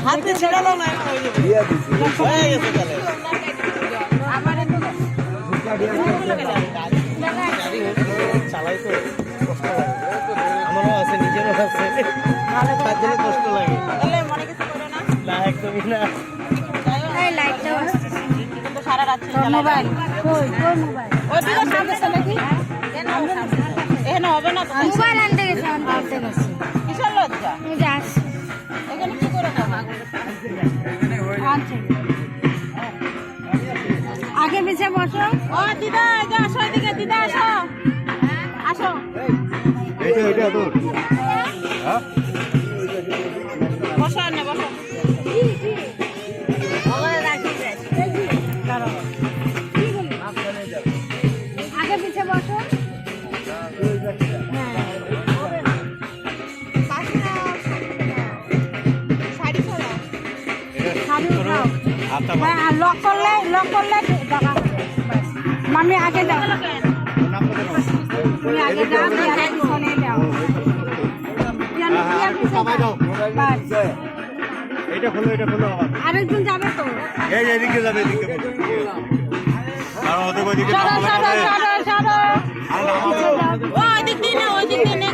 হাতে ছেড়ালো না হয়ে গেছে তাহলে চালাই তো কষ্ট লাগে আমারও আছে নিজেরও আছে তার জন্য কষ্ট লাগে মনে কিছু করো না একদমই না সারা রাত মোবাইল ওই দিকে সামনে নাকি এখানে হবে না মোবাইল আনতে গেছে কিসের লজ্জা এখানে কি করে আগে পিছিয়ে বসো ও দিদা আসো এদিকে দিদা আসো আসো বসো না বসো আগে পিছিয়ে বসো লক করলে দেখা মামি আগে যাও তুমি আগে যাও পিছনে যাও এটা খোলো আরেকজন যাবে তো এদিকে যাবে ওই দিক দিয়ে না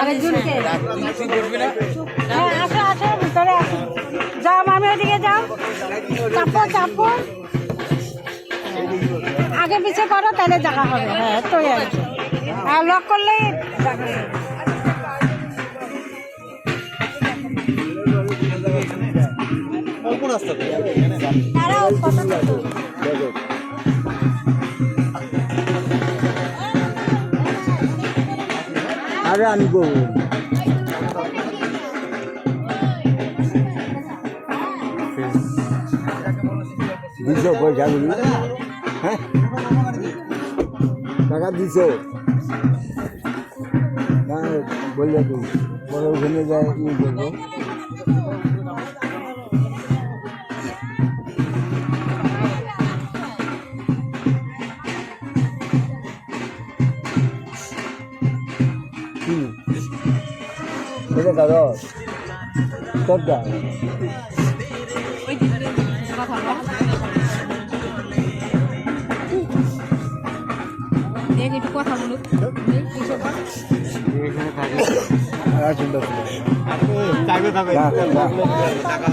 আরেকজনকে আসো ভিতরে আসো যাও মামি ওদিকে যাও চাপো আগে পিছিয়ে করো তাহলে দেখা হবে হ্যাঁ তো আর লক করলেই তারাও আরে আনবো দিছো পয়সা হ্যাঁ টাকা দিছো বললে তো পরে ওখানে যায় ই করবো এটা দাদা তোরটা একটু কথা বলুক টাকা